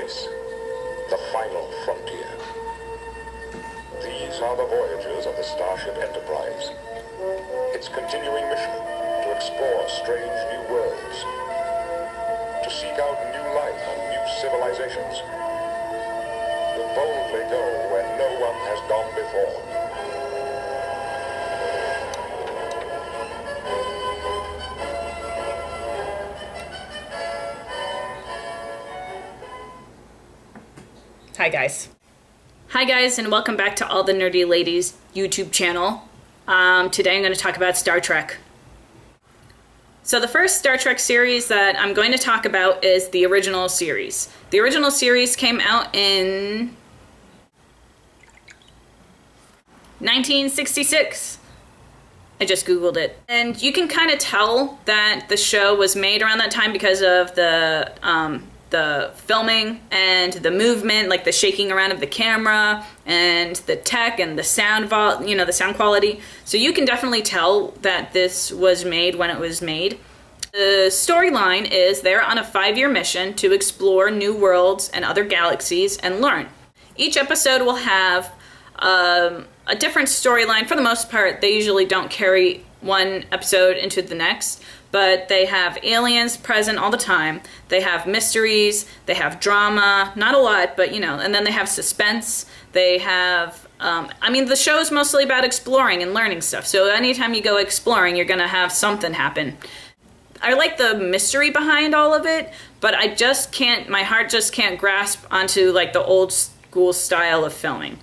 space, the final frontier. These are the Voyagers of the Starship Enterprise. Its continuing mission to explore strange new worlds, to seek out new life and new civilizations, to boldly go where no one has gone before. Hi guys, and welcome back to All the Nerdy Ladies YouTube channel. Today I'm going to talk about Star Trek. So the first Star Trek series that I'm going to talk about is the original series. The original series came out in 1966. I just Googled it. And you can kind of tell that the show was made around that time because of the filming and the movement, like the shaking around of the camera and the tech and the sound the sound quality. So you can definitely tell that this was made when it was made. The storyline is they're on a 5-year mission to explore new worlds and other galaxies and learn. Each episode will have a different storyline. For the most part, they usually don't carry one episode into the next, but they have aliens present all the time. They have mysteries, they have drama, not a lot, but and then they have suspense. They have, the show is mostly about exploring and learning stuff. So anytime you go exploring, you're gonna have something happen. I like the mystery behind all of it, but my heart just can't grasp onto like the old school style of filming.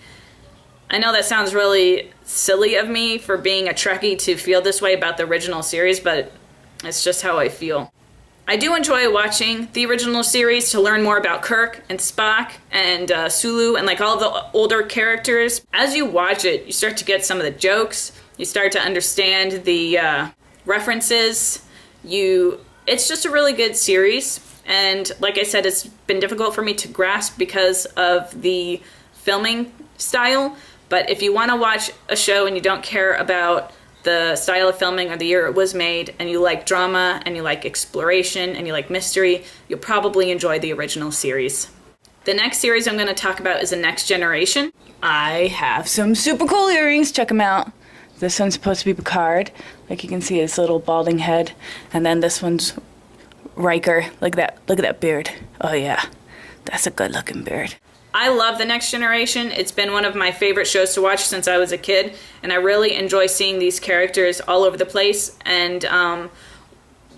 I know that sounds really silly of me for being a Trekkie to feel this way about the original series, but it's just how I feel. I do enjoy watching the original series to learn more about Kirk and Spock and Sulu and like all of the older characters. As you watch it, you start to get some of the jokes. You start to understand the references. It's just a really good series. And like I said, it's been difficult for me to grasp because of the filming style. But if you want to watch a show and you don't care about the style of filming or the year it was made, and you like drama, and you like exploration, and you like mystery, you'll probably enjoy the original series. The next series I'm going to talk about is The Next Generation. I have some super cool earrings. Check them out. This one's supposed to be Picard. Like you can see his little balding head. And then this one's Riker. Look at that beard. Oh yeah, that's a good looking beard. I love The Next Generation. It's been one of my favorite shows to watch since I was a kid, and I really enjoy seeing these characters all over the place. And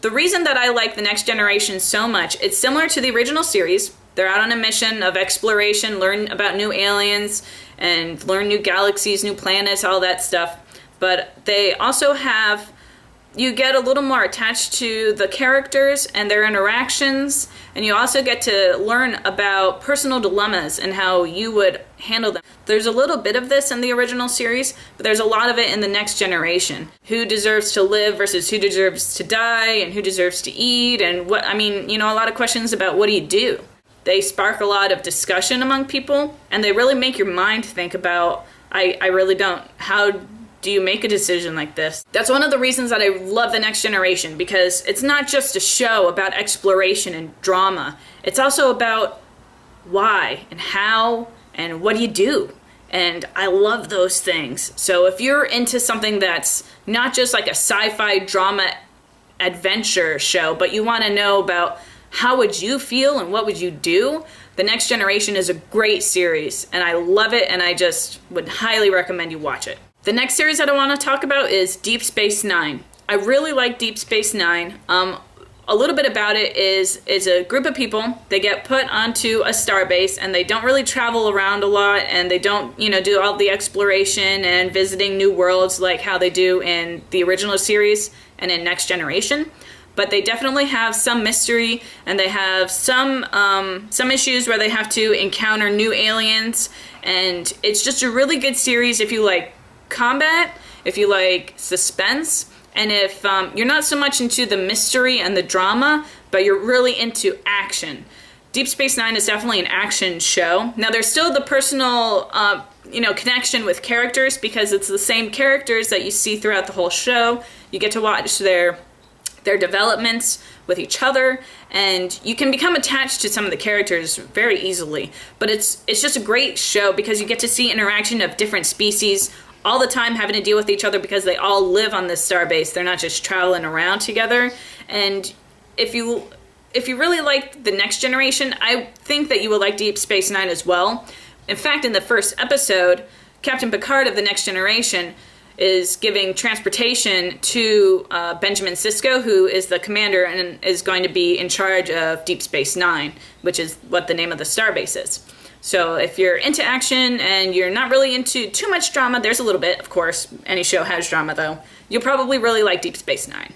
the reason that I like The Next Generation so much, it's similar to the original series. They're out on a mission of exploration, learn about new aliens, and learn new galaxies, new planets, all that stuff. But they also you get a little more attached to the characters and their interactions, and you also get to learn about personal dilemmas and how you would handle them. There's a little bit of this in the original series, but there's a lot of it in The Next Generation. Who deserves to live versus who deserves to die, and who deserves to eat, and a lot of questions about what do you do. They spark a lot of discussion among people, and they really make your mind think about, I really don't, how do you make a decision like this? That's one of the reasons that I love The Next Generation, because it's not just a show about exploration and drama. It's also about why and how and what do you do? And I love those things. So if you're into something that's not just like a sci-fi drama adventure show, but you want to know about how would you feel and what would you do, The Next Generation is a great series, and I love it, and I just would highly recommend you watch it. The next series that I want to talk about is Deep Space Nine. I really like Deep Space Nine. A little bit about it is a group of people. They get put onto a starbase, and they don't really travel around a lot, and they don't, do all the exploration and visiting new worlds like how they do in the original series and in Next Generation. But they definitely have some mystery, and they have some issues where they have to encounter new aliens, and it's just a really good series if you like combat, if you like suspense, and if you're not so much into the mystery and the drama, but you're really into action. Deep Space Nine is definitely an action show. Now there's still the personal connection with characters, because it's the same characters that you see throughout the whole show. You get to watch their their developments with each other, and you can become attached to some of the characters very easily. But it's just a great show because you get to see interaction of different species all the time having to deal with each other because they all live on this starbase. They're not just traveling around together. And if you really like The Next Generation, I think that you will like Deep Space Nine as well. In fact, in the first episode, Captain Picard of The Next Generation is giving transportation to Benjamin Sisko, who is the commander and is going to be in charge of Deep Space Nine, which is what the name of the starbase is. So if you're into action and you're not really into too much drama, there's a little bit, of course. Any show has drama, though. You'll probably really like Deep Space Nine.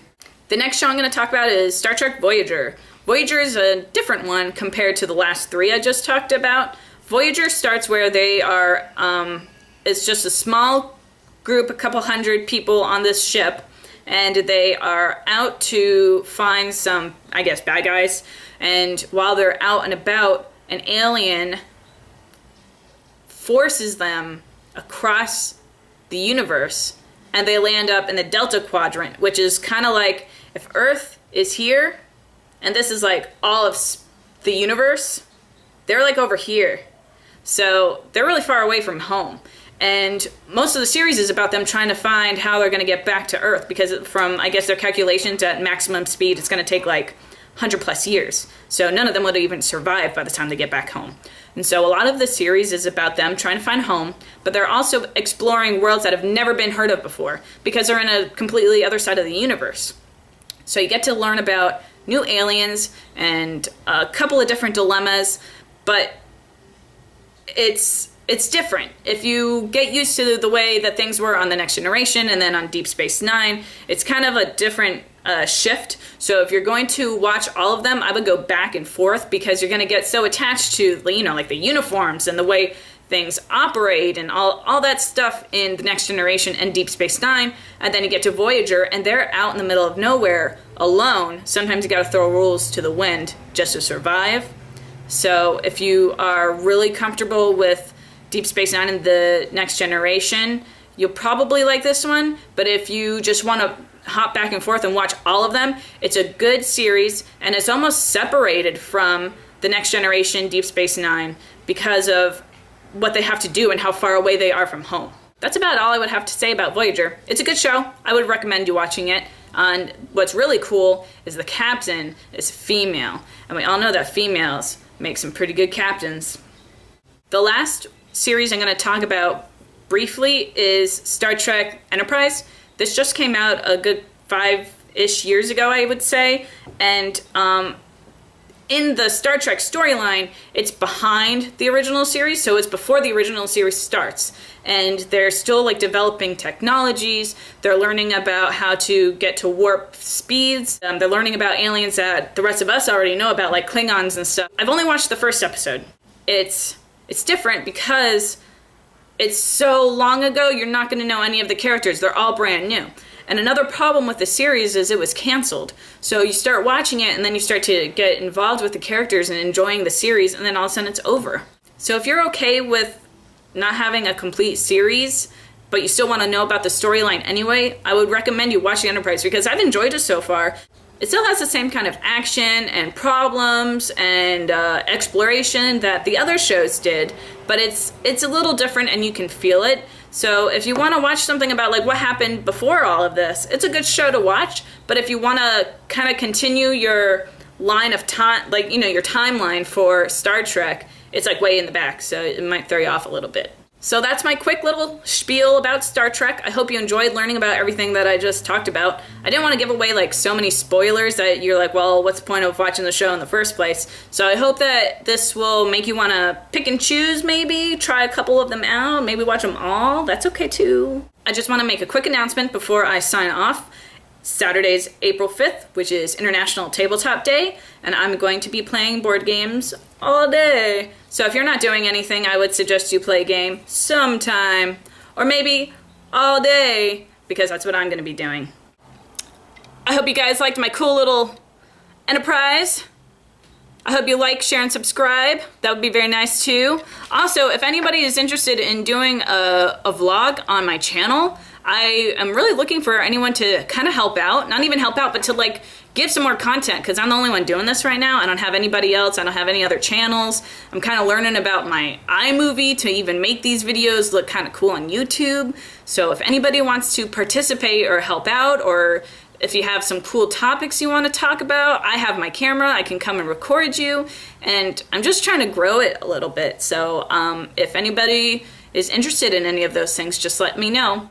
The next show I'm going to talk about is Star Trek Voyager. Voyager is a different one compared to the last three I just talked about. Voyager starts where they are, it's just a small group, a couple hundred people on this ship, and they are out to find some, I guess, bad guys. And while they're out and about, an alien forces them across the universe, and they land up in the Delta Quadrant, which is kind of like if Earth is here, and this is like all of the universe, they're like over here. So they're really far away from home. And most of the series is about them trying to find how they're going to get back to Earth, because from, I guess, their calculations at maximum speed, it's going to take like 100 plus years. So none of them would even survive by the time they get back home. And so a lot of the series is about them trying to find home, but they're also exploring worlds that have never been heard of before, because they're in a completely other side of the universe. So you get to learn about new aliens and a couple of different dilemmas, but it's different. If you get used to the way that things were on The Next Generation and then on Deep Space Nine, it's kind of a different shift. So if you're going to watch all of them, I would go back and forth, because you're going to get so attached to, like the uniforms and the way things operate and all that stuff in The Next Generation and Deep Space Nine. And then you get to Voyager, and they're out in the middle of nowhere alone. Sometimes you got to throw rules to the wind just to survive. So if you are really comfortable with Deep Space Nine and The Next Generation, you'll probably like this one. But if you just want to hop back and forth and watch all of them, it's a good series, and it's almost separated from The Next Generation, Deep Space Nine, because of what they have to do and how far away they are from home. That's about all I would have to say about Voyager. It's a good show. I would recommend you watching it. And what's really cool is the captain is female, and we all know that females make some pretty good captains. The last series I'm going to talk about briefly is Star Trek Enterprise. This just came out a good 5-ish years ago, I would say. And in the Star Trek storyline, it's behind the original series, so it's before the original series starts. And they're still developing technologies. They're learning about how to get to warp speeds. They're learning about aliens that the rest of us already know about, like Klingons and stuff. I've only watched the first episode. It's different because it's so long ago, you're not going to know any of the characters. They're all brand new. And another problem with the series is it was canceled. So you start watching it, and then you start to get involved with the characters and enjoying the series, and then all of a sudden it's over. So if you're okay with not having a complete series, but you still want to know about the storyline anyway, I would recommend you watch the Enterprise, because I've enjoyed it so far. It still has the same kind of action and problems and exploration that the other shows did, but it's a little different, and you can feel it. So if you want to watch something about what happened before all of this, it's a good show to watch. But if you want to kind of continue your line of time, your timeline for Star Trek, it's way in the back, so it might throw you off a little bit. So that's my quick little spiel about Star Trek. I hope you enjoyed learning about everything that I just talked about. I didn't want to give away so many spoilers that you're well, what's the point of watching the show in the first place? So I hope that this will make you want to pick and choose, maybe try a couple of them out, maybe watch them all. That's okay too. I just want to make a quick announcement before I sign off. Saturday's April 5th, which is International Tabletop Day, and I'm going to be playing board games all day. So if you're not doing anything, I would suggest you play a game sometime, or maybe all day, because that's what I'm going to be doing. I hope you guys liked my cool little Enterprise. I hope you like, share, and subscribe. That would be very nice too. Also, if anybody is interested in doing a vlog on my channel, I am really looking for anyone to kind of help out, not even help out, but to like give some more content, because I'm the only one doing this right now. I don't have anybody else. I don't have any other channels. I'm kind of learning about my iMovie to even make these videos look kind of cool on YouTube. So if anybody wants to participate or help out, or if you have some cool topics you want to talk about, I have my camera. I can come and record you. And I'm just trying to grow it a little bit. So if anybody is interested in any of those things, just let me know.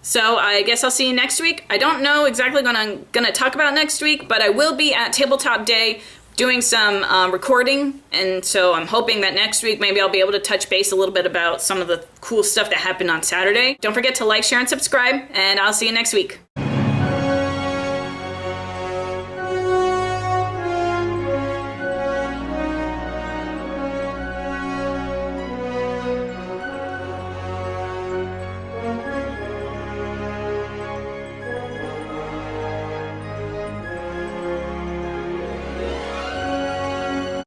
So I guess I'll see you next week. I don't know exactly what I'm gonna talk about next week, but I will be at Tabletop Day doing some recording, and so I'm hoping that next week maybe I'll be able to touch base a little bit about some of the cool stuff that happened on Saturday. Don't forget to like, share, and subscribe, and I'll see you next week.